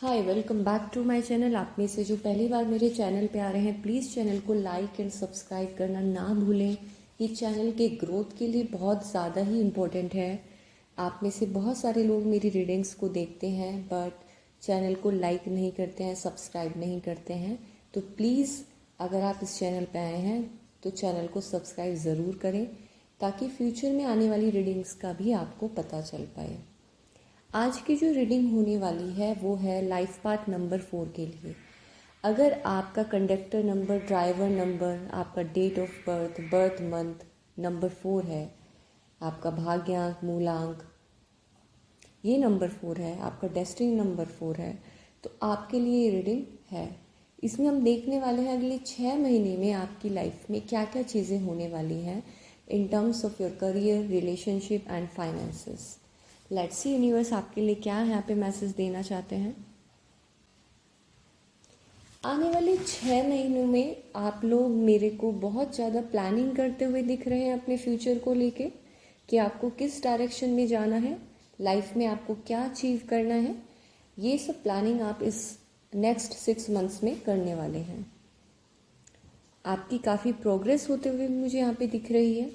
Hi, welcome back to my channel. आप में से जो पहली बार मेरे चैनल पे आ रहे हैं, प्लीज़ चैनल को लाइक एंड सब्सक्राइब करना ना भूलें। ये चैनल के ग्रोथ के लिए बहुत ज़्यादा ही इम्पोर्टेंट है। आप में से बहुत सारे लोग मेरी रीडिंग्स को देखते हैं बट चैनल को लाइक नहीं करते हैं, सब्सक्राइब नहीं करते हैं। तो प्लीज़ अगर आप इस चैनल पे आए हैं तो चैनल को सब्सक्राइब ज़रूर करें ताकि फ्यूचर में आने वाली रीडिंग्स का भी आपको पता चल पाए। आज की जो रीडिंग होने वाली है वो है लाइफ पाथ नंबर 4 के लिए। अगर आपका कंडक्टर नंबर, ड्राइवर नंबर, आपका date of birth, birth month number 4 है, आपका भाग्यांक, मूलांक ये नंबर 4 है, आपका डेस्टिनी नंबर 4 है, तो आपके लिए ये रीडिंग है। इसमें हम देखने वाले हैं अगले 6 महीने में आपकी लाइफ में क्या क्या चीज़ें होने वाली हैं in terms of your career, relationship and finances. Let's see universe आपके लिए क्या यहाँ पे मैसेज देना चाहते हैं। आने वाले 6 महीनों में आप लोग मेरे को बहुत ज़्यादा प्लानिंग करते हुए दिख रहे हैं अपने फ्यूचर को लेके कि आपको किस डायरेक्शन में जाना है, लाइफ में आपको क्या अचीव करना है। ये सब प्लानिंग आप इस नेक्स्ट 6 मंथ्स में करने वाले हैं। आपकी काफ़ी प्रोग्रेस होते हुए मुझे यहाँ पे दिख रही है,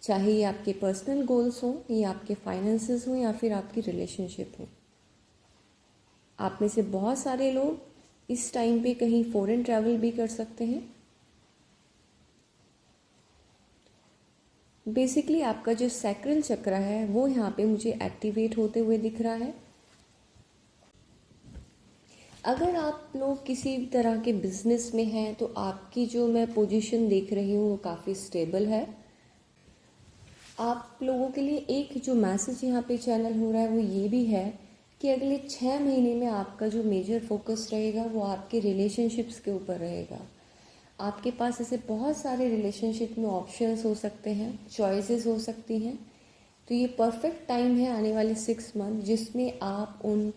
चाहे ये आपके पर्सनल गोल्स हों, ये आपके फाइनेंसेस हों या फिर आपकी रिलेशनशिप हो। आप में से बहुत सारे लोग इस टाइम पे कहीं फॉरेन ट्रैवल भी कर सकते हैं। बेसिकली आपका जो सैक्रल चक्र है वो यहाँ पे मुझे एक्टिवेट होते हुए दिख रहा है। अगर आप लोग किसी तरह के बिजनेस में हैं तो आपकी जो मैं पोजीशन देख रही हूँ वो काफ़ी स्टेबल है। आप लोगों के लिए एक जो मैसेज यहाँ पे चैनल हो रहा है वो ये भी है कि अगले 6 महीने में आपका जो मेजर फोकस रहेगा वो आपके रिलेशनशिप्स के ऊपर रहेगा। आपके पास ऐसे बहुत सारे रिलेशनशिप में ऑप्शंस हो सकते हैं, चॉइसेस हो सकती हैं। तो ये परफेक्ट टाइम है आने वाले 6 मंथ जिसमें आप उन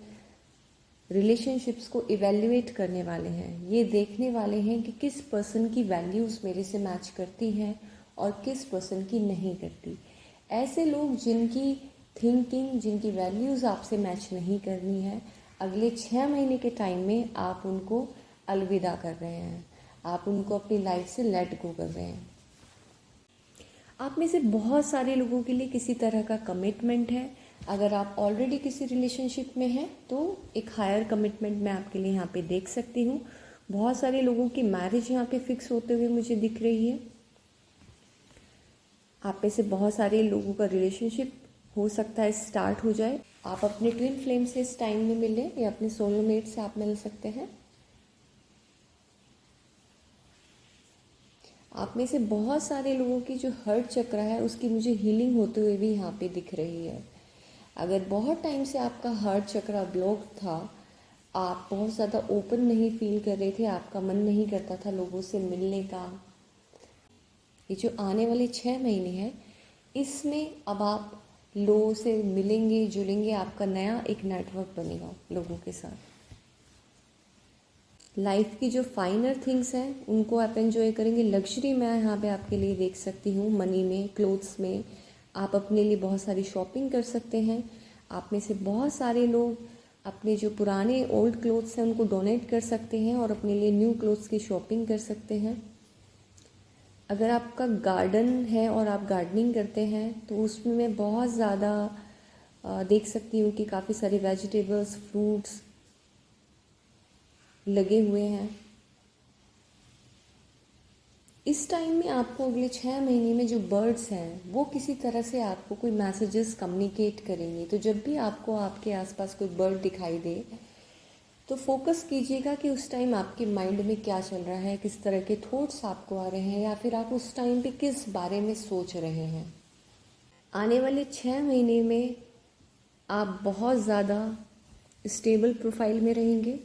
रिलेशनशिप्स को इवेल्युएट करने वाले हैं। ये देखने वाले हैं कि किस पर्सन की वैल्यूज़ मेरे से मैच करती हैं और किस पर्सन की नहीं करती। ऐसे लोग जिनकी थिंकिंग, जिनकी वैल्यूज़ आपसे मैच नहीं करनी है, अगले 6 महीने के टाइम में आप उनको अलविदा कर रहे हैं, आप उनको अपनी लाइफ से लेट गो कर रहे हैं। आप में से बहुत सारे लोगों के लिए किसी तरह का कमिटमेंट है। अगर आप ऑलरेडी किसी रिलेशनशिप में हैं तो एक हायर कमिटमेंट मैं आपके लिए यहाँ पे देख सकती हूँ। बहुत सारे लोगों की मैरिज यहाँ पे फिक्स होते हुए मुझे दिख रही है। आप में से बहुत सारे लोगों का रिलेशनशिप हो सकता है स्टार्ट हो जाए। आप अपने ट्विन फ्लेम से इस टाइम में मिलें या अपने सोलमेट से आप मिल सकते हैं। आप में से बहुत सारे लोगों की जो हर्ट चक्र है उसकी मुझे हीलिंग होते हुए भी यहाँ पे दिख रही है। अगर बहुत टाइम से आपका हार्ट चक्र ब्लॉक था, आप बहुत ज़्यादा ओपन नहीं फील कर रहे थे, आपका मन नहीं करता था लोगों से मिलने का, ये जो आने वाले 6 महीने हैं इसमें अब आप लोगों से मिलेंगे, जुड़ेंगे, आपका नया एक नेटवर्क बनेगा लोगों के साथ। लाइफ की जो फाइनर थिंग्स हैं उनको आप एंजॉय करेंगे। लग्जरी मैं यहाँ पे आपके लिए देख सकती हूँ, मनी में, क्लोथ्स में। आप अपने लिए बहुत सारी शॉपिंग कर सकते हैं। आप में से बहुत सारे लोग अपने जो पुराने ओल्ड क्लोथ्स हैं उनको डोनेट कर सकते हैं और अपने लिए न्यू क्लोथ्स की शॉपिंग कर सकते हैं। अगर आपका गार्डन है और आप गार्डनिंग करते हैं तो उसमें मैं बहुत ज़्यादा देख सकती हूँ कि काफ़ी सारे वेजिटेबल्स, फ्रूट्स लगे हुए हैं। इस टाइम में आपको अगले 6 महीने में जो बर्ड्स हैं वो किसी तरह से आपको कोई मैसेजेस कम्युनिकेट करेंगे। तो जब भी आपको आपके आसपास कोई बर्ड दिखाई दे तो फोकस कीजिएगा कि उस टाइम आपके माइंड में क्या चल रहा है, किस तरह के थॉट्स आपको आ रहे हैं या फिर आप उस टाइम पे किस बारे में सोच रहे हैं। आने वाले 6 महीने में आप बहुत ज़्यादा स्टेबल प्रोफाइल में रहेंगे।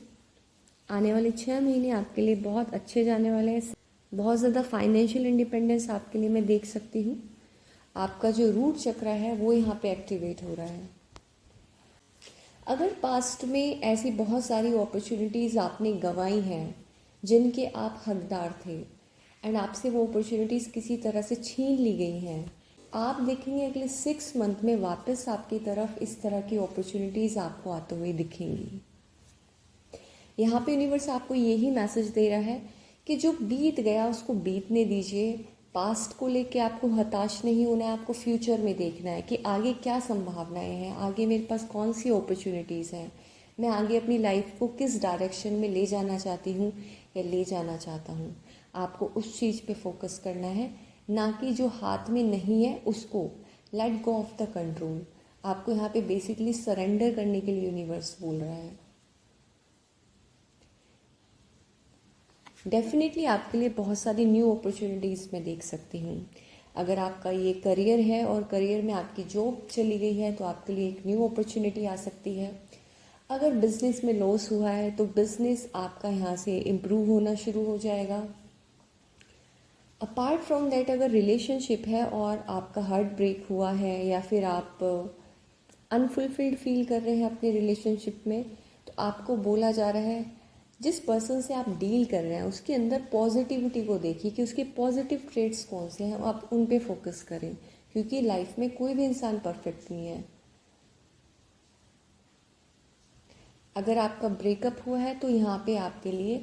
आने वाले 6 महीने आपके लिए बहुत अच्छे जाने वाले हैं। बहुत ज़्यादा फाइनेंशियल इंडिपेंडेंस आपके लिए मैं देख सकती हूँ। आपका जो रूट चक्र है वो यहाँ पे एक्टिवेट हो रहा है। अगर पास्ट में ऐसी बहुत सारी अपॉर्चुनिटीज़ आपने गंवाई हैं जिनके आप हकदार थे एंड आपसे वो अपॉर्चुनिटीज़ किसी तरह से छीन ली गई हैं, आप देखेंगे अगले 6 मंथ में वापस आपकी तरफ इस तरह की अपॉर्चुनिटीज़ आपको आते हुए दिखेंगी। यहाँ पे यूनिवर्स आपको यही मैसेज दे रहा है कि जो बीत गया उसको बीतने दीजिए। पास्ट को लेके आपको हताश नहीं होना है, आपको फ्यूचर में देखना है कि आगे क्या संभावनाएं हैं, आगे मेरे पास कौन सी अपॉर्चुनिटीज़ हैं, मैं आगे अपनी लाइफ को किस डायरेक्शन में ले जाना चाहती हूँ या ले जाना चाहता हूँ। आपको उस चीज़ पे फोकस करना है, ना कि जो हाथ में नहीं है उसको। Let go of the control. आपको यहाँ पे बेसिकली सरेंडर करने के लिए यूनिवर्स बोल रहा है। डेफिनेटली आपके लिए बहुत सारी न्यू अपॉर्चुनिटीज़ मैं देख सकती हूँ। अगर आपका ये करियर है और करियर में आपकी जॉब चली गई है तो आपके लिए एक न्यू अपॉर्चुनिटी आ सकती है। अगर बिजनेस में लॉस हुआ है तो बिजनेस आपका यहाँ से इम्प्रूव होना शुरू हो जाएगा। अपार्ट फ्रॉम दैट, अगर रिलेशनशिप है और आपका हार्ट ब्रेक हुआ है या फिर आप अनफुलफिल्ड फील कर रहे हैं अपने रिलेशनशिप में, तो आपको बोला जा रहा है जिस पर्सन से आप डील कर रहे हैं उसके अंदर पॉजिटिविटी को देखिए कि उसके पॉजिटिव ट्रेड्स कौन से हैं, आप उन पे फोकस करें, क्योंकि लाइफ में कोई भी इंसान परफेक्ट नहीं है। अगर आपका ब्रेकअप हुआ है तो यहाँ पे आपके लिए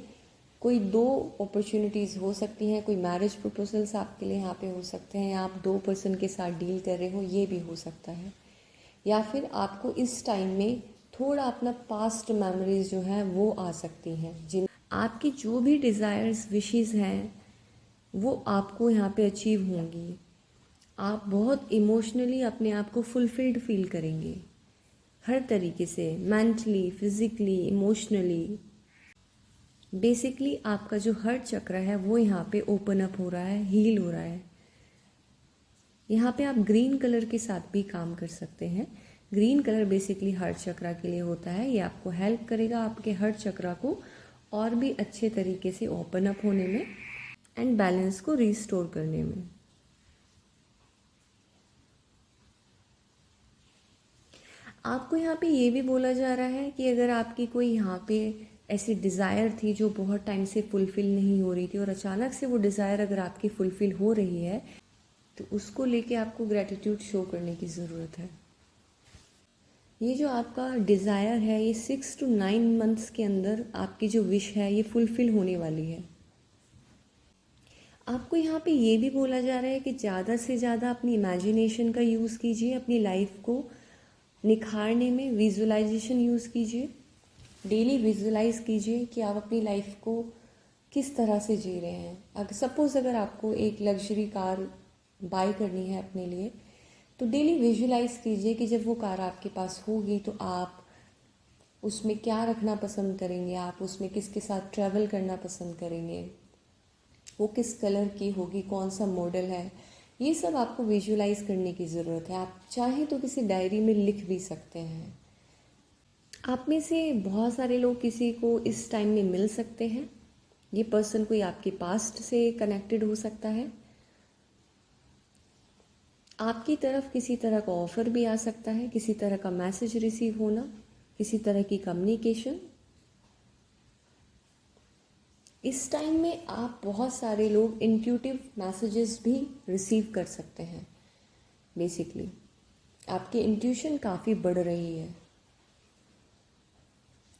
कोई 2 अपॉर्चुनिटीज़ हो सकती हैं। कोई मैरिज प्रपोजल्स आपके लिए यहाँ पे हो सकते हैं, या आप 2 पर्सन के साथ डील कर रहे हो, ये भी हो सकता है। या फिर आपको इस टाइम में थोड़ा अपना पास्ट मेमोरीज जो हैं वो आ सकती हैं। जिन आपकी जो भी डिज़ायर्स विशेज़ हैं वो आपको यहाँ पे अचीव होंगी। आप बहुत इमोशनली अपने आप को फुलफिल्ड फील करेंगे, हर तरीके से, मेंटली, फिजिकली, इमोशनली। बेसिकली आपका जो हार्ट चक्र है वो यहाँ पे ओपन अप हो रहा है, हील हो रहा है। यहाँ पे आप ग्रीन कलर के साथ भी काम कर सकते हैं। ग्रीन कलर बेसिकली हार्ट चक्र के लिए होता है। ये आपको हेल्प करेगा आपके हार्ट चक्र को और भी अच्छे तरीके से ओपन अप होने में एंड बैलेंस को रिस्टोर करने में। आपको यहाँ पे ये भी बोला जा रहा है कि अगर आपकी कोई यहाँ पे ऐसी डिज़ायर थी जो बहुत टाइम से फुलफ़िल नहीं हो रही थी और अचानक से वो डिज़ायर अगर आपकी फुलफ़िल हो रही है तो उसको लेके आपको ग्रैटिट्यूड शो करने की ज़रूरत है। ये जो आपका डिज़ायर है ये 6 to 9 मंथ्स के अंदर आपकी जो विश है ये फुलफ़िल होने वाली है। आपको यहाँ पे ये भी बोला जा रहा है कि ज़्यादा से ज़्यादा अपनी इमेजिनेशन का यूज़ कीजिए, अपनी लाइफ को निखारने में विजुअलाइजेशन यूज़ कीजिए। डेली विजुअलाइज कीजिए कि आप अपनी लाइफ को किस तरह से जी रहे हैं। अगर सपोज़ अगर आपको एक लग्जरी कार बाय करनी है अपने लिए, तो डेली विजुअलाइज कीजिए कि जब वो कार आपके पास होगी तो आप उसमें क्या रखना पसंद करेंगे, आप उसमें किसके साथ ट्रैवल करना पसंद करेंगे, वो किस कलर की होगी, कौन सा मॉडल है। ये सब आपको विजुअलाइज करने की ज़रूरत है। आप चाहें तो किसी डायरी में लिख भी सकते हैं। आप में से बहुत सारे लोग किसी को इस टाइम में मिल सकते हैं। ये पर्सन कोई आपके पास्ट से कनेक्टेड हो सकता है। आपकी तरफ किसी तरह का ऑफर भी आ सकता है, किसी तरह का मैसेज रिसीव होना, किसी तरह की कम्युनिकेशन। इस टाइम में आप बहुत सारे लोग इंट्यूटिव मैसेजेस भी रिसीव कर सकते हैं। बेसिकली आपकी इंट्यूशन काफ़ी बढ़ रही है।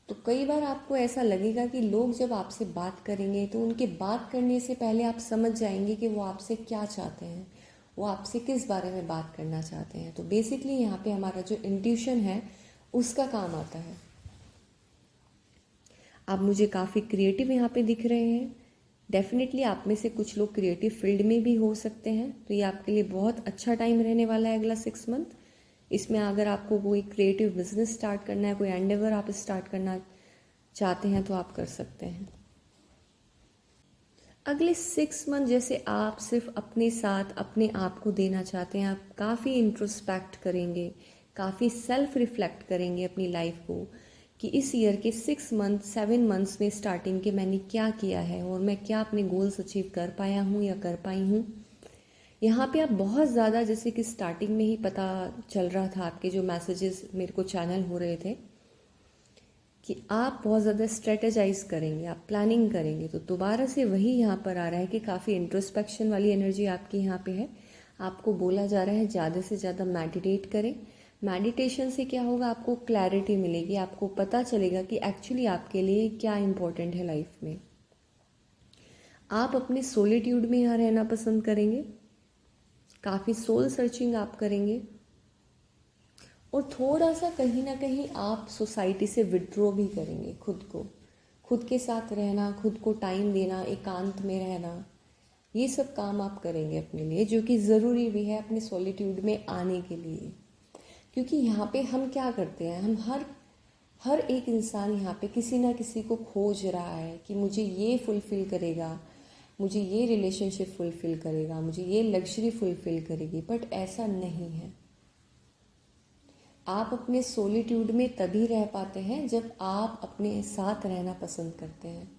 तो कई बार आपको ऐसा लगेगा कि लोग जब आपसे बात करेंगे तो उनके बात करने से पहले आप समझ जाएंगे कि वो आपसे क्या चाहते हैं, वो आपसे किस बारे में बात करना चाहते हैं। तो बेसिकली यहाँ पे हमारा जो इंट्यूशन है उसका काम आता है। आप मुझे काफ़ी क्रिएटिव यहाँ पे दिख रहे हैं। डेफिनेटली आप में से कुछ लोग क्रिएटिव फील्ड में भी हो सकते हैं। तो ये आपके लिए बहुत अच्छा टाइम रहने वाला है अगला 6 मंथ। इसमें अगर आपको कोई क्रिएटिव बिजनेस स्टार्ट करना है, कोई एंडेवर आप स्टार्ट करना चाहते हैं तो आप कर सकते हैं। अगले 6 मंथ जैसे आप सिर्फ अपने साथ अपने आप को देना चाहते हैं, आप काफ़ी इंट्रोस्पेक्ट करेंगे, काफ़ी सेल्फ रिफ्लेक्ट करेंगे अपनी लाइफ को कि इस ईयर के 6 मंथ 7 मंथ्स में स्टार्टिंग के मैंने क्या किया है और मैं क्या अपने गोल्स अचीव कर पाया हूँ या कर पाई हूँ। यहाँ पे आप बहुत ज़्यादा, जैसे कि स्टार्टिंग में ही पता चल रहा था आपके जो मैसेजेस मेरे को चैनल हो रहे थे कि आप बहुत ज़्यादा स्ट्रेटेजाइज करेंगे, आप प्लानिंग करेंगे। तो दोबारा से वही यहाँ पर आ रहा है कि काफ़ी इंट्रोस्पेक्शन वाली एनर्जी आपकी यहाँ पे है। आपको बोला जा रहा है ज़्यादा से ज़्यादा मेडिटेट करें, मेडिटेशन से क्या होगा, आपको क्लैरिटी मिलेगी, आपको पता चलेगा कि एक्चुअली आपके लिए क्या इम्पोर्टेंट है लाइफ में। आप अपने सोलिट्यूड में यहाँ रहना पसंद करेंगे, काफ़ी सोल सर्चिंग आप करेंगे, और थोड़ा सा कहीं ना कहीं आप सोसाइटी से विड्रॉ भी करेंगे खुद को, खुद के साथ रहना, खुद को टाइम देना, एकांत में रहना, ये सब काम आप करेंगे अपने लिए, जो कि ज़रूरी भी है अपने सॉलिट्यूड में आने के लिए। क्योंकि यहाँ पे हम क्या करते हैं, हम हर एक इंसान यहाँ पे किसी ना किसी को खोज रहा है कि मुझे ये फुलफ़िल करेगा, मुझे ये रिलेशनशिप फुलफ़िल करेगा, मुझे ये लग्जरी फुलफ़िल करेगी, बट ऐसा नहीं है। आप अपने सोलिट्यूड में तभी रह पाते हैं जब आप अपने साथ रहना पसंद करते हैं।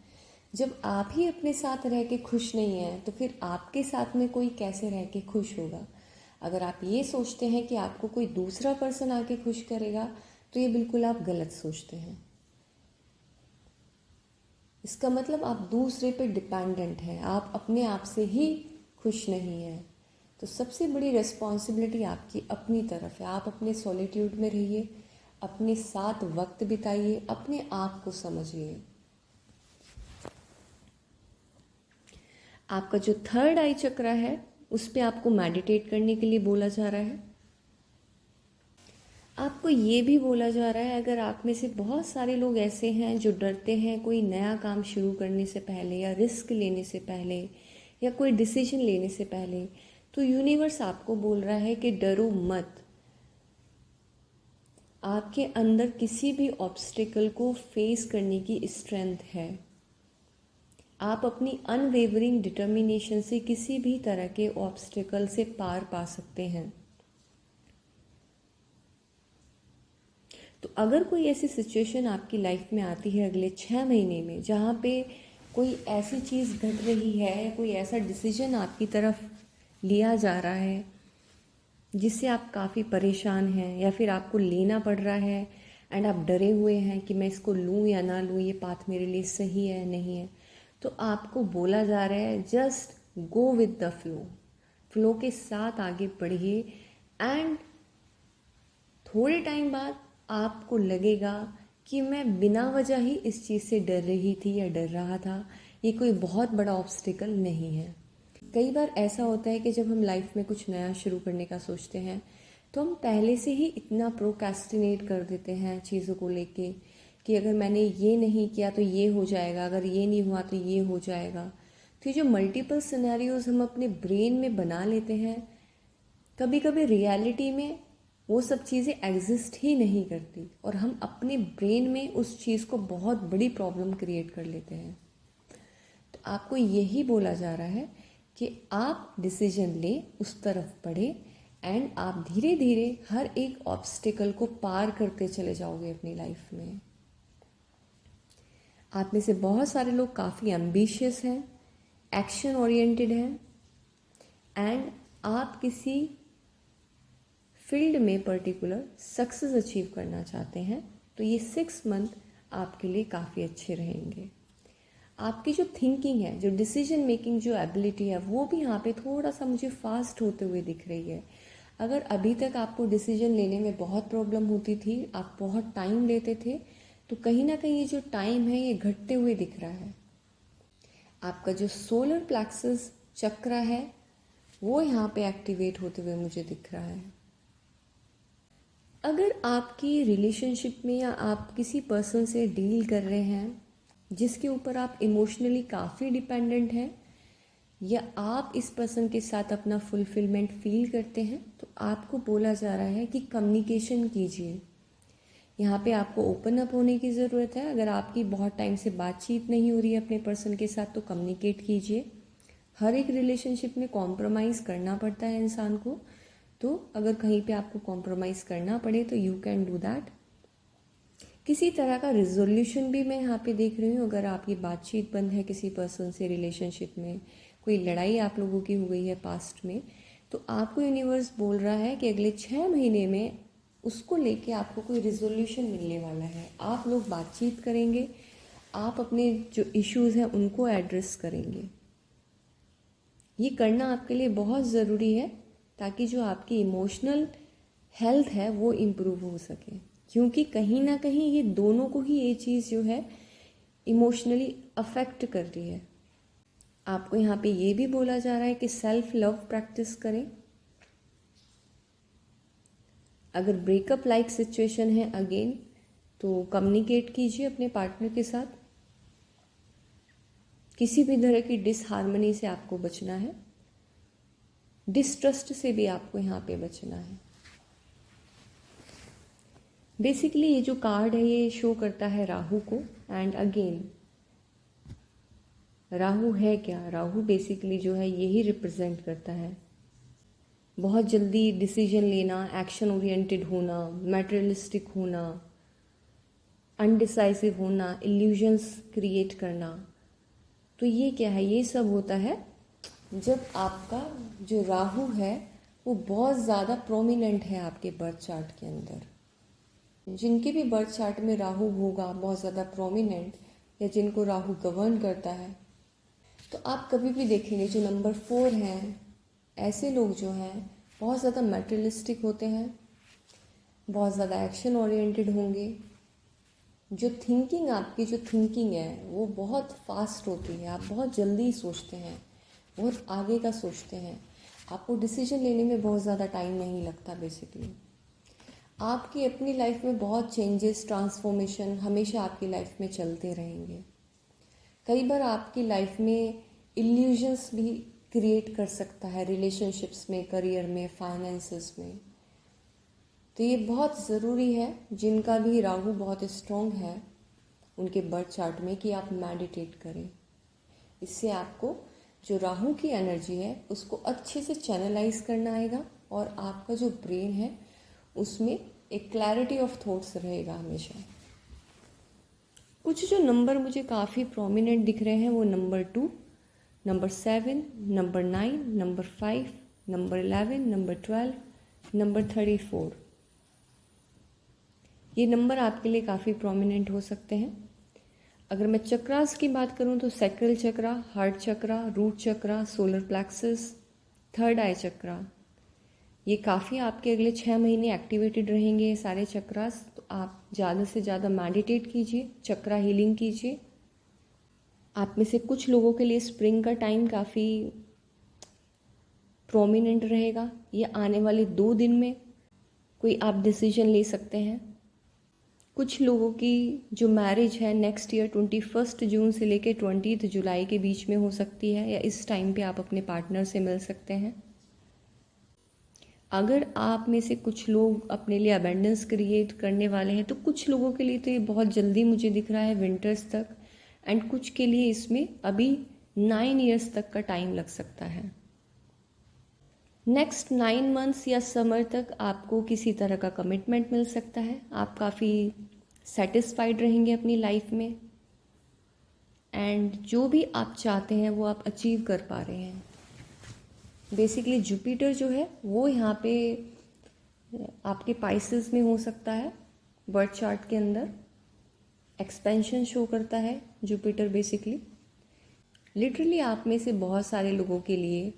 जब आप ही अपने साथ रह के खुश नहीं हैं तो फिर आपके साथ में कोई कैसे रह के खुश होगा। अगर आप ये सोचते हैं कि आपको कोई दूसरा पर्सन आके खुश करेगा तो ये बिल्कुल आप गलत सोचते हैं। इसका मतलब आप दूसरे पे डिपेंडेंट हैं, आप अपने आप से ही खुश नहीं हैं। तो सबसे बड़ी रिस्पॉन्सिबिलिटी आपकी अपनी तरफ है। आप अपने सॉलिट्यूड में रहिए, अपने साथ वक्त बिताइए, अपने आप को समझिए। आपका जो थर्ड आई चक्र है उस पर आपको मेडिटेट करने के लिए बोला जा रहा है। आपको ये भी बोला जा रहा है, अगर आप में से बहुत सारे लोग ऐसे हैं जो डरते हैं कोई नया काम शुरू करने से पहले, या रिस्क लेने से पहले, या कोई डिसीजन लेने से पहले, तो यूनिवर्स आपको बोल रहा है कि डरो मत। आपके अंदर किसी भी ऑब्स्टिकल को फेस करने की स्ट्रेंथ है। आप अपनी अनवेवरिंग डिटर्मिनेशन से किसी भी तरह के ऑब्स्टिकल से पार पा सकते हैं। तो अगर कोई ऐसी सिचुएशन आपकी लाइफ में आती है अगले 6 महीने में, जहाँ पे कोई ऐसी चीज़ घट रही है या कोई ऐसा डिसीजन आपकी तरफ लिया जा रहा है जिससे आप काफ़ी परेशान हैं, या फिर आपको लेना पड़ रहा है एंड आप डरे हुए हैं कि मैं इसको लूँ या ना लूँ, ये पाथ मेरे लिए सही है नहीं है, तो आपको बोला जा रहा है just go with the flow. Flow के साथ आगे बढ़िए एंड थोड़े टाइम बाद आपको लगेगा कि मैं बिना वजह ही इस चीज़ से डर रही थी या डर रहा था, ये कोई बहुत बड़ा ऑब्स्टिकल नहीं है। कई बार ऐसा होता है कि जब हम लाइफ में कुछ नया शुरू करने का सोचते हैं तो हम पहले से ही इतना प्रोक्रेस्टिनेट कर देते हैं चीज़ों को लेके कि अगर मैंने ये नहीं किया तो ये हो जाएगा, अगर ये नहीं हुआ तो ये हो जाएगा। तो ये जो मल्टीपल सिनेरियोज हम अपने ब्रेन में बना लेते हैं, कभी कभी रियलिटी में वो सब चीज़ें एग्जिस्ट ही नहीं करती और हम अपने ब्रेन में उस चीज़ को बहुत बड़ी प्रॉब्लम क्रिएट कर लेते हैं। तो आपको यही बोला जा रहा है कि आप डिसीजन लें, उस तरफ बढ़े एंड आप धीरे धीरे हर एक ऑब्स्टिकल को पार करते चले जाओगे अपनी लाइफ में। आप में से बहुत सारे लोग काफ़ी एम्बिशियस हैं, एक्शन ओरिएंटेड हैं एंड आप किसी फील्ड में पर्टिकुलर सक्सेस अचीव करना चाहते हैं, तो ये 6 मंथ आपके लिए काफ़ी अच्छे रहेंगे। आपकी जो थिंकिंग है, जो डिसीजन मेकिंग जो एबिलिटी है, वो भी यहाँ पे थोड़ा सा मुझे फास्ट होते हुए दिख रही है। अगर अभी तक आपको डिसीजन लेने में बहुत प्रॉब्लम होती थी, आप बहुत टाइम लेते थे, तो कहीं ना कहीं ये जो टाइम है ये घटते हुए दिख रहा है। आपका जो सोलर प्लेक्सस चक्र है वो यहाँ पे एक्टिवेट होते हुए मुझे दिख रहा है। अगर आपकी रिलेशनशिप में या आप किसी पर्सन से डील कर रहे हैं जिसके ऊपर आप इमोशनली काफ़ी डिपेंडेंट हैं, या आप इस पर्सन के साथ अपना फुलफिलमेंट फील करते हैं, तो आपको बोला जा रहा है कि कम्युनिकेशन कीजिए। यहाँ पे आपको ओपन अप होने की ज़रूरत है। अगर आपकी बहुत टाइम से बातचीत नहीं हो रही है अपने पर्सन के साथ तो कम्युनिकेट कीजिए। हर एक रिलेशनशिप में कॉम्प्रोमाइज़ करना पड़ता है इंसान को, तो अगर कहीं पे आपको कॉम्प्रोमाइज़ करना पड़े तो यू कैन डू दैट। किसी तरह का रिजोल्यूशन भी मैं यहाँ पे देख रही हूँ। अगर आपकी बातचीत बंद है किसी पर्सन से रिलेशनशिप में, कोई लड़ाई आप लोगों की हो गई है पास्ट में, तो आपको यूनिवर्स बोल रहा है कि अगले 6 महीने में उसको लेके आपको कोई रिजोल्यूशन मिलने वाला है। आप लोग बातचीत करेंगे, आप अपने जो इश्यूज़ हैं उनको एड्रेस करेंगे। ये करना आपके लिए बहुत ज़रूरी है ताकि जो आपकी इमोशनल हेल्थ है वो इम्प्रूव हो सके, क्योंकि कहीं ना कहीं ये दोनों को ही ये चीज़ जो है इमोशनली अफेक्ट कर रही है। आपको यहाँ पे ये भी बोला जा रहा है कि सेल्फ लव प्रैक्टिस करें। अगर ब्रेकअप लाइक सिचुएशन है अगेन, तो कम्युनिकेट कीजिए अपने पार्टनर के साथ। किसी भी तरह की डिसहार्मनी से आपको बचना है, डिस्ट्रस्ट से भी आपको यहाँ पे बचना है। बेसिकली ये जो कार्ड है ये शो करता है राहु को, एंड अगेन राहु है क्या? राहु बेसिकली जो है यही रिप्रेजेंट करता है बहुत जल्दी डिसीजन लेना, एक्शन ओरिएंटेड होना, मैटेरियलिस्टिक होना, अनडिसाइसिव होना, इल्यूजन्स क्रिएट करना। तो ये क्या है? ये सब होता है जब आपका जो राहु है वो बहुत ज़्यादा प्रोमिनेंट है आपके बर्थ चार्ट के अंदर। जिनके भी बर्थ चार्ट में राहु होगा बहुत ज़्यादा प्रोमिनेंट, या जिनको राहु गवर्न करता है, तो आप कभी भी देखेंगे जो नंबर 4 हैं, ऐसे लोग जो हैं बहुत ज़्यादा मटेरियलिस्टिक होते हैं, बहुत ज़्यादा एक्शन ओरिएंटेड होंगे। जो थिंकिंग, आपकी जो थिंकिंग है वो बहुत फास्ट होती है, आप बहुत जल्दी सोचते हैं, बहुत आगे का सोचते हैं, आपको डिसीजन लेने में बहुत ज़्यादा टाइम नहीं लगता। बेसिकली आपकी अपनी लाइफ में बहुत चेंजेस, ट्रांसफॉर्मेशन हमेशा आपकी लाइफ में चलते रहेंगे। कई बार आपकी लाइफ में इल्यूजन्स भी क्रिएट कर सकता है, रिलेशनशिप्स में, करियर में, फाइनेंसेस में। तो ये बहुत ज़रूरी है जिनका भी राहु बहुत स्ट्रॉन्ग है उनके बर्थ चार्ट में कि आप मेडिटेट करें। इससे आपको जो राहु की एनर्जी है उसको अच्छे से चैनलाइज करना आएगा, और आपका जो ब्रेन है उसमें एक क्लैरिटी ऑफ थॉट्स रहेगा हमेशा। कुछ जो नंबर मुझे काफ़ी प्रोमिनेंट दिख रहे हैं वो number 2, number 7, number 9, number 5, number 11, number 12, number 34। ये नंबर आपके लिए काफ़ी प्रोमिनेंट हो सकते हैं। अगर मैं चक्रास की बात करूं तो सैक्रल चक्रा, हार्ट चक्रा, रूट चक्रा, सोलर प्लेक्सस, थर्ड आई चक्रा, ये काफ़ी आपके अगले 6 महीने एक्टिवेटेड रहेंगे ये सारे चक्रास। तो आप ज़्यादा से ज़्यादा मेडिटेट कीजिए, चक्रा हीलिंग कीजिए। आप में से कुछ लोगों के लिए स्प्रिंग का टाइम काफ़ी प्रोमिनेंट रहेगा। ये आने वाले 2 दिन में कोई आप डिसीजन ले सकते हैं। कुछ लोगों की जो मैरिज है नेक्स्ट ईयर 21 जून से लेकर 20 जुलाई के बीच में हो सकती है, या इस टाइम पे आप अपने पार्टनर से मिल सकते हैं। अगर आप में से कुछ लोग अपने लिए अबेंडेंस क्रिएट करने वाले हैं तो कुछ लोगों के लिए तो ये बहुत जल्दी मुझे दिख रहा है, विंटर्स तक, एंड कुछ के लिए इसमें अभी 9 ईयर्स तक का टाइम लग सकता है। नेक्स्ट 9 मंथ्स या समर तक आपको किसी तरह का कमिटमेंट मिल सकता है। आप काफ़ी सेटिस्फाइड रहेंगे अपनी लाइफ में, एंड जो भी आप चाहते हैं वो आप अचीव कर पा रहे हैं। बेसिकली जुपिटर जो है वो यहाँ पे आपके पाइसेस में हो सकता है। बर्थ चार्ट के अंदर एक्सपेंशन शो करता है जुपिटर। बेसिकली लिटरली आप में से बहुत सारे लोगों के लिए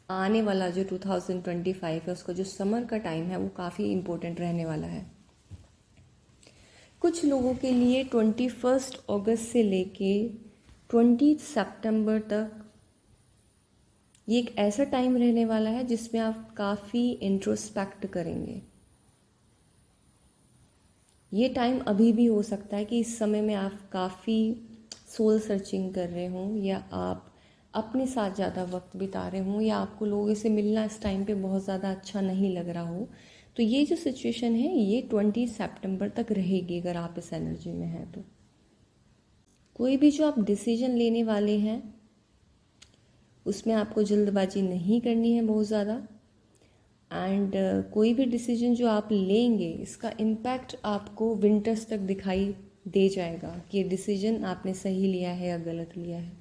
आने वाला जो 2025 है उसका जो समर का टाइम है वो काफ़ी इम्पोर्टेंट रहने वाला है। कुछ लोगों के लिए 21 अगस्त से लेके 20 सितंबर तक ये एक ऐसा टाइम रहने वाला है जिसमें आप काफ़ी इंट्रोस्पेक्ट करेंगे। ये टाइम अभी भी हो सकता है कि इस समय में आप काफ़ी सोल सर्चिंग कर रहे हों, या आप अपने साथ ज़्यादा वक्त बिता रहे हों, या आपको लोगों से मिलना इस टाइम पे बहुत ज़्यादा अच्छा नहीं लग रहा हो। तो ये जो सिचुएशन है ये 20 सितंबर तक रहेगी अगर आप इस एनर्जी में हैं तो। कोई भी जो आप डिसीजन लेने वाले हैं उसमें आपको जल्दबाजी नहीं करनी है बहुत ज़्यादा, एंड कोई भी डिसीजन जो आप लेंगे इसका इम्पैक्ट आपको विंटर्स तक दिखाई दे जाएगा कि ये डिसीजन आपने सही लिया है या गलत लिया है।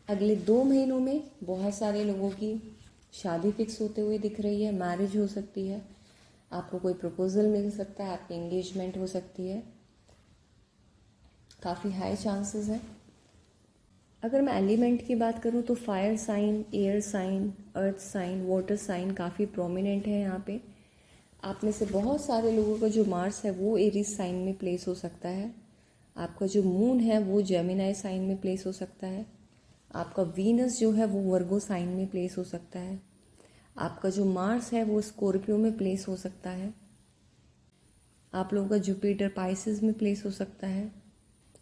अगले 2 महीनों में बहुत सारे लोगों की शादी फिक्स होते हुए दिख रही है, मैरिज हो सकती है, आपको कोई प्रपोजल मिल सकता है, आपकी एंगेजमेंट हो सकती है, काफ़ी हाई चांसेस हैं। अगर मैं एलिमेंट की बात करूं तो fire sign, air sign, earth sign, water sign काफ़ी प्रोमिनेंट है यहाँ पे। आप में से बहुत सारे लोगों का जो मार्स है वो एरीज साइन में प्लेस हो सकता है। आपका जो मून है वो जेमिनाई साइन में प्लेस हो सकता है। आपका वीनस जो है वो वर्गो साइन में प्लेस हो सकता है। आपका जो मार्स है वो स्कॉर्पियो में प्लेस हो सकता है। आप लोगों का जुपिटर पाइसेस में प्लेस हो सकता है।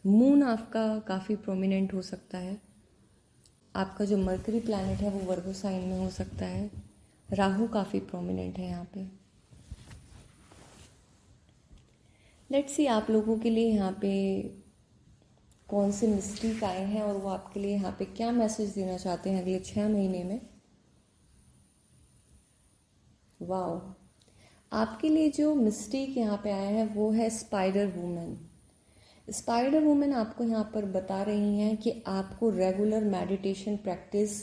मून आपका काफ़ी प्रोमिनेंट हो सकता है। आपका जो मरकरी प्लैनेट है वो वर्गो साइन में हो सकता है। राहु काफ़ी प्रोमिनेंट है यहाँ पे। लेट्स सी आप लोगों के लिए यहाँ पे कौन से मिस्टिक आए हैं और वो आपके लिए यहाँ पे क्या मैसेज देना चाहते हैं अगले 6 महीने में। वाओ, आपके लिए जो मिस्टिक यहाँ पे आया है वो है स्पाइडर वुमेन। स्पाइडर वुमेन आपको यहाँ पर बता रही हैं कि आपको रेगुलर मेडिटेशन प्रैक्टिस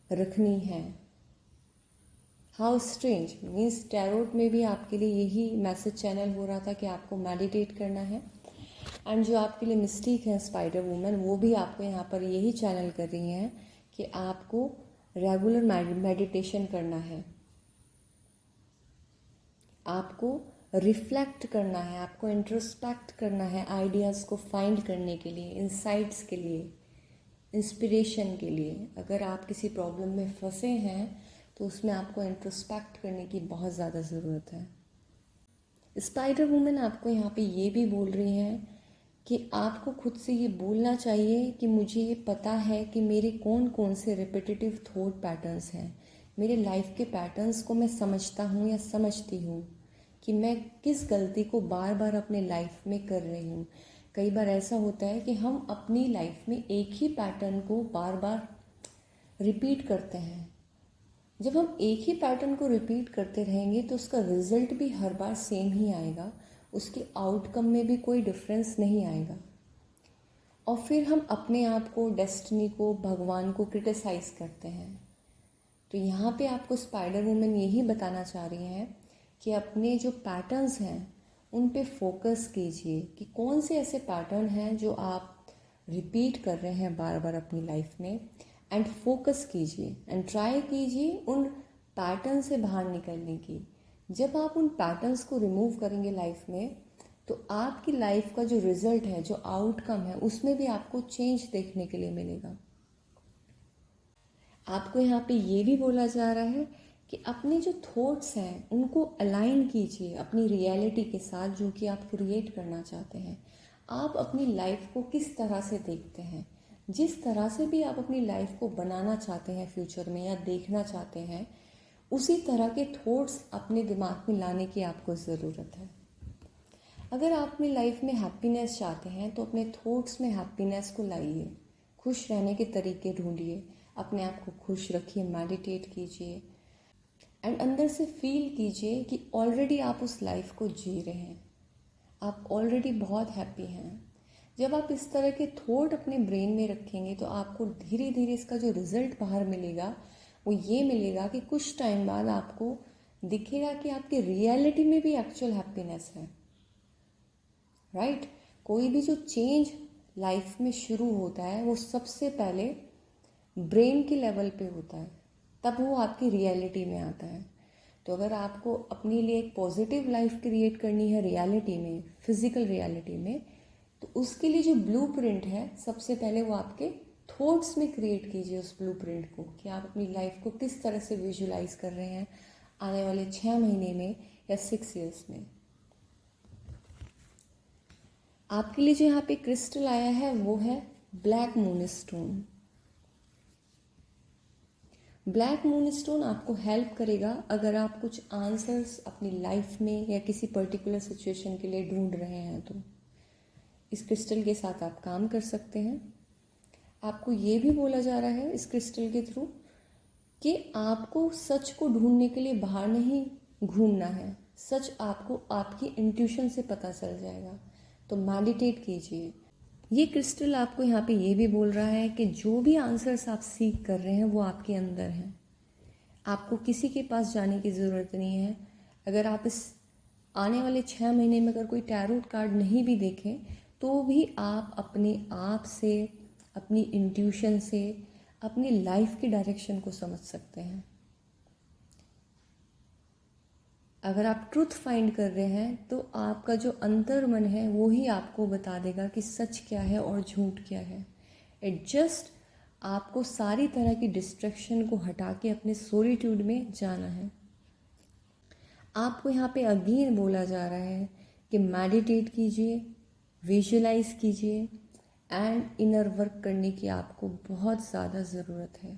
रखनी है। हाउ स्ट्रेंज, मीन्स टैरोट में भी आपके लिए यही मैसेज चैनल हो रहा था कि आपको मेडिटेट करना है। एंड जो आपके लिए मिस्टेक है स्पाइडर वुमेन, वो भी आपको यहाँ पर यही चैनल कर रही हैं कि आपको रेगुलर मेडिटेशन करना है, आपको रिफ्लेक्ट करना है, आपको इंट्रोस्पेक्ट करना है आइडियाज़ को फाइंड करने के लिए, इंसाइट्स के लिए, इंस्पिरेशन के लिए। अगर आप किसी प्रॉब्लम में फंसे हैं तो उसमें आपको इंट्रोस्पेक्ट करने की बहुत ज़्यादा ज़रूरत है। स्पाइडर वुमेन आपको यहाँ पे ये भी बोल रही हैं कि आपको खुद से ये बोलना चाहिए कि मुझे ये पता है कि मेरे कौन कौन से रिपीटेटिव थॉट पैटर्न्स हैं। मेरे लाइफ के पैटर्न्स को मैं समझता हूँ या समझती हूँ कि मैं किस गलती को बार बार अपने लाइफ में कर रही हूँ। कई बार ऐसा होता है कि हम अपनी लाइफ में एक ही पैटर्न को बार बार रिपीट करते हैं। जब हम एक ही पैटर्न को रिपीट करते रहेंगे तो उसका रिजल्ट भी हर बार सेम ही आएगा, उसके आउटकम में भी कोई डिफरेंस नहीं आएगा। और फिर हम अपने आप को, डेस्टिनी को, भगवान को क्रिटिसाइज करते हैं। तो यहाँ पे आपको स्पाइडर वुमेन यही बताना चाह रही हैं कि अपने जो पैटर्न्स हैं उन पे फोकस कीजिए कि कौन से ऐसे पैटर्न हैं जो आप रिपीट कर रहे हैं बार बार अपनी लाइफ में। एंड फोकस कीजिए एंड ट्राई कीजिए उन पैटर्न से बाहर निकलने की। जब आप उन पैटर्न्स को रिमूव करेंगे लाइफ में तो आपकी लाइफ का जो रिजल्ट है, जो आउटकम है, उसमें भी आपको चेंज देखने के लिए मिलेगा। आपको यहाँ पे ये भी बोला जा रहा है कि अपने जो थॉट्स हैं उनको अलाइन कीजिए अपनी रियलिटी के साथ जो कि आप क्रिएट करना चाहते हैं। आप अपनी लाइफ को किस तरह से देखते हैं, जिस तरह से भी आप अपनी लाइफ को बनाना चाहते हैं फ्यूचर में या देखना चाहते हैं, उसी तरह के थॉट्स अपने दिमाग में लाने की आपको ज़रूरत है। अगर आप अपनी लाइफ में हैप्पीनेस चाहते हैं तो अपने थॉट्स में हैप्पीनेस को लाइए, खुश रहने के तरीके ढूंढिए, अपने आप को खुश रखिए, मेडिटेट कीजिए एंड अंदर से फील कीजिए कि ऑलरेडी आप उस लाइफ को जी रहे हैं, आप ऑलरेडी बहुत हैप्पी हैं। जब आप इस तरह के थॉट अपने ब्रेन में रखेंगे तो आपको धीरे धीरे इसका जो रिजल्ट बाहर मिलेगा वो ये मिलेगा कि कुछ टाइम बाद आपको दिखेगा कि आपकी रियलिटी में भी एक्चुअल हैप्पीनेस है। राइट? कोई भी जो चेंज लाइफ में शुरू होता है वो सबसे पहले ब्रेन के लेवल पे होता है, तब वो आपकी रियलिटी में आता है। तो अगर आपको अपने लिए एक पॉजिटिव लाइफ क्रिएट करनी है रियलिटी में, फिजिकल रियलिटी में, तो उसके लिए जो ब्लूप्रिंट है सबसे पहले वो आपके थॉट्स में क्रिएट कीजिए उस ब्लूप्रिंट को कि आप अपनी लाइफ को किस तरह से विजुलाइज कर रहे हैं आने वाले 6 महीने में या 6 ईयर्स में। आपके लिए जो यहाँ पे क्रिस्टल आया है वो है black moon stone. Black moon stone आपको हेल्प करेगा अगर आप कुछ आंसर्स अपनी लाइफ में या किसी पर्टिकुलर सिचुएशन के लिए ढूंढ रहे हैं तो इस क्रिस्टल के साथ आप काम कर सकते हैं। आपको ये भी बोला जा रहा है इस क्रिस्टल के थ्रू कि आपको सच को ढूंढने के लिए बाहर नहीं घूमना है, सच आपको आपकी इंट्यूशन से पता चल जाएगा। तो मेडिटेट कीजिए। ये क्रिस्टल आपको यहाँ पे ये भी बोल रहा है कि जो भी आंसर्स आप सीख कर रहे हैं वो आपके अंदर हैं, आपको किसी के पास जाने की ज़रूरत नहीं है। अगर आप इस आने वाले 6 महीने में अगर कोई टैरोट कार्ड नहीं भी देखें तो भी आप अपने आप से, अपनी इंट्यूशन से अपनी लाइफ की डायरेक्शन को समझ सकते हैं। अगर आप ट्रुथ फाइंड कर रहे हैं तो आपका जो अंतर मन है वो ही आपको बता देगा कि सच क्या है और झूठ क्या है। इट जस्ट आपको सारी तरह की डिस्ट्रैक्शन को हटा के अपने सॉलिट्यूड में जाना है। आपको यहाँ पे अगेन बोला जा रहा है कि मेडिटेट कीजिए, विजुलाइज कीजिए एंड इनर वर्क करने की आपको बहुत ज़्यादा ज़रूरत है।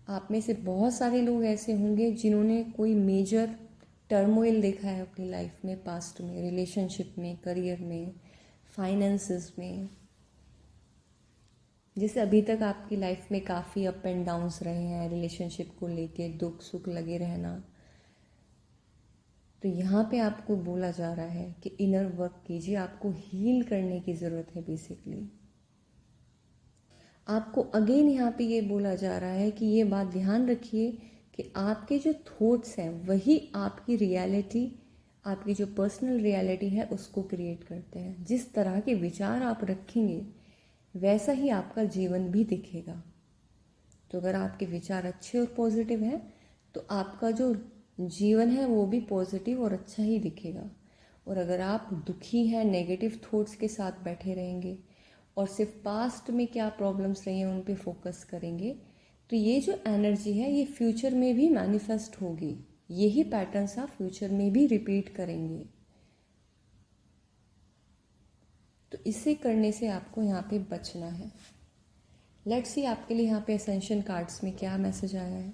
आप में से बहुत सारे लोग ऐसे होंगे जिन्होंने कोई मेजर टर्मोइल देखा है अपनी लाइफ में, पास्ट में, रिलेशनशिप में, करियर में, फाइनेंसेस में। जैसे अभी तक आपकी लाइफ में काफ़ी अप एंड डाउन्स रहे हैं, रिलेशनशिप को लेके दुख सुख लगे रहना। तो यहाँ पे आपको बोला जा रहा है कि इनर वर्क कीजिए, आपको हील करने की ज़रूरत है बेसिकली। आपको अगेन यहाँ पे ये बोला जा रहा है कि ये बात ध्यान रखिए कि आपके जो थॉट्स हैं वही आपकी रियलिटी, आपकी जो पर्सनल रियलिटी है उसको क्रिएट करते हैं। जिस तरह के विचार आप रखेंगे वैसा ही आपका जीवन भी दिखेगा। तो अगर आपके विचार अच्छे और पॉजिटिव हैं तो आपका जो जीवन है वो भी पॉजिटिव और अच्छा ही दिखेगा। और अगर आप दुखी हैं, नेगेटिव थॉट्स के साथ बैठे रहेंगे और सिर्फ पास्ट में क्या प्रॉब्लम्स रही हैं उन पे फोकस करेंगे, तो ये जो एनर्जी है ये फ्यूचर में भी मैनिफेस्ट होगी। यही पैटर्न्स आप फ्यूचर में भी रिपीट करेंगे। तो इसे करने से आपको यहाँ पे बचना है। लेट्स सी आपके लिए यहाँ पे एसेंशियल कार्ड्स में क्या मैसेज आया है।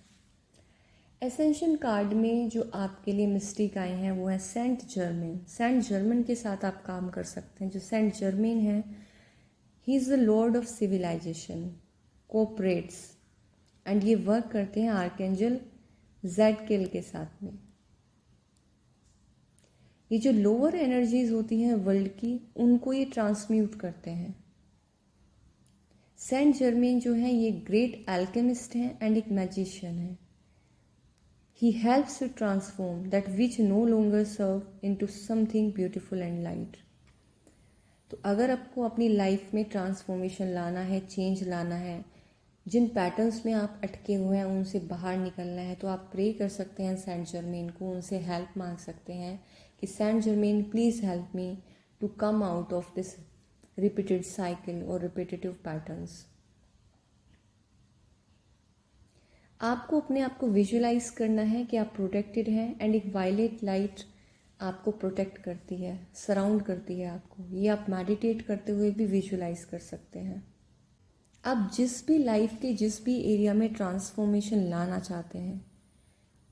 एसेंशियल कार्ड में जो आपके लिए मिस्टेक आए हैं वो है सेंट जर्मेन। सेंट जर्मेन के साथ आप काम कर सकते हैं। जो सेंट जर्मेन है, he is the lord of civilization, cooperates and ये वर्क करते हैं आर्कएंजल ज़ेडकिएल के साथ में। ये जो लोअर एनर्जीज होती हैं वर्ल्ड की, उनको ये ट्रांसम्यूट करते हैं। सेंट जर्मेन जो है ये ग्रेट एल्केमिस्ट हैं एंड एक मैजिशियन है। He helps to transform that which no longer serve into something beautiful and light. तो अगर आपको अपनी लाइफ में ट्रांसफॉर्मेशन लाना है, चेंज लाना है, जिन पैटर्न्स में आप अटके हुए हैं उनसे बाहर निकलना है, तो आप प्रे कर सकते हैं सेंट जर्मेन को, उनसे हेल्प मांग सकते हैं कि Saint Germain please help me to come out of this repeated cycle और रिपीटेटिव पैटर्न्स। आपको अपने आप को विजुलाइज करना है कि आप प्रोटेक्टेड हैं एंड एक वायलेट लाइट आपको प्रोटेक्ट करती है, सराउंड करती है आपको। ये आप मेडिटेट करते हुए भी विजुलाइज कर सकते हैं। आप जिस भी लाइफ के जिस भी एरिया में ट्रांसफॉर्मेशन लाना चाहते हैं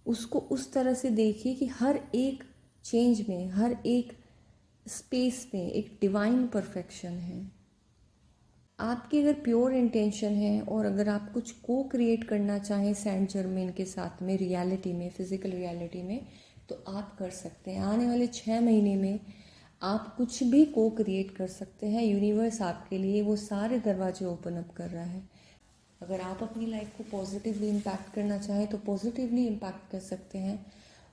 उसको उस तरह से देखिए कि हर एक चेंज में, हर एक स्पेस में एक डिवाइन परफेक्शन है। आपकी अगर प्योर इंटेंशन है और अगर आप कुछ को क्रिएट करना चाहें सेंट जर्मेन के साथ में, रियलिटी में, फिजिकल रियलिटी में, तो आप कर सकते हैं। आने वाले 6 महीने में आप कुछ भी को क्रिएट कर सकते हैं। यूनिवर्स आपके लिए वो सारे दरवाजे ओपन अप कर रहा है। अगर आप अपनी लाइफ को पॉजिटिवली इम्पैक्ट करना चाहें तो पॉजिटिवली इम्पैक्ट कर सकते हैं,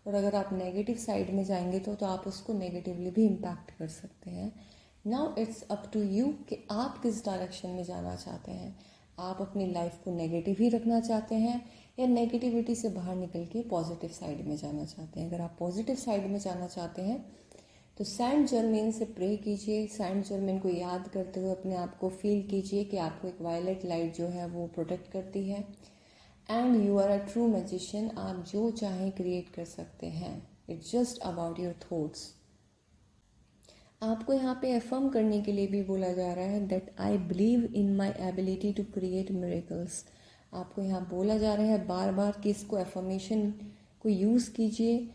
और अगर आप नेगेटिव साइड में जाएंगे तो आप उसको नेगेटिवली भी इम्पैक्ट कर सकते हैं। Now it's up to you कि आप किस डायरेक्शन में जाना चाहते हैं। आप अपनी लाइफ को नेगेटिव ही रखना चाहते हैं या नेगेटिविटी से बाहर निकल के पॉजिटिव साइड में जाना चाहते हैं। अगर आप पॉजिटिव साइड में जाना चाहते हैं तो सेंट जर्मेन से प्रे कीजिए। सेंट जर्मेन को याद करते हुए अपने आप को फील कीजिए कि आपको एक वायलेट लाइट जो है वो प्रोटेक्ट करती है and you are a true magician. आप जो चाहें क्रिएट कर सकते हैं। It's just about your thoughts. आपको यहाँ पे अफर्म करने के लिए भी बोला जा रहा है that I believe in my ability to create miracles. आपको यहाँ बोला जा रहा है बार बार कि इसको अफर्मेशन को यूज़ कीजिए।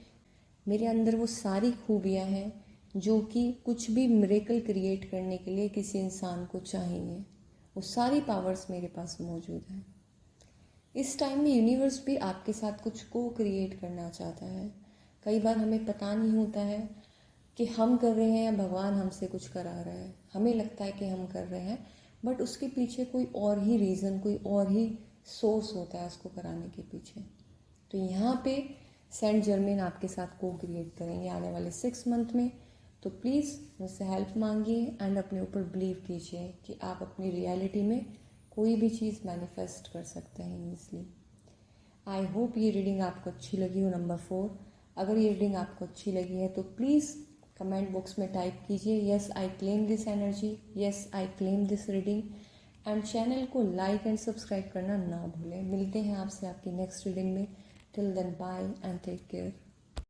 मेरे अंदर वो सारी खूबियाँ हैं जो कि कुछ भी मिरेकल क्रिएट करने के लिए किसी इंसान को चाहिए, वो सारी पावर्स मेरे पास मौजूद हैं। इस टाइम में यूनिवर्स भी आपके साथ कुछ को क्रिएट करना चाहता है। कई बार हमें पता नहीं होता है कि हम कर रहे हैं या भगवान हमसे कुछ करा रहा है। हमें लगता है कि हम कर रहे हैं, बट उसके पीछे कोई और ही रीज़न, कोई और ही सोर्स होता है उसको कराने के पीछे। तो यहाँ पे सेंट जर्मेन आपके साथ को क्रिएट करेंगे आने वाले 6 मंथ में। तो प्लीज़ मुझसे हेल्प मांगिए एंड अपने ऊपर बिलीव कीजिए कि आप अपनी रियलिटी में कोई भी चीज़ मैनिफेस्ट कर सकते हैं ईजली। आई होप ये रीडिंग आपको अच्छी लगी हो। नंबर 4, अगर ये रीडिंग आपको अच्छी लगी है तो प्लीज़ कमेंट बॉक्स में टाइप कीजिए yes I claim this energy, yes I claim this reading. And channel को लाइक एंड सब्सक्राइब करना ना भूलें। मिलते हैं आपसे आपकी नेक्स्ट रीडिंग में। Till then bye and take care.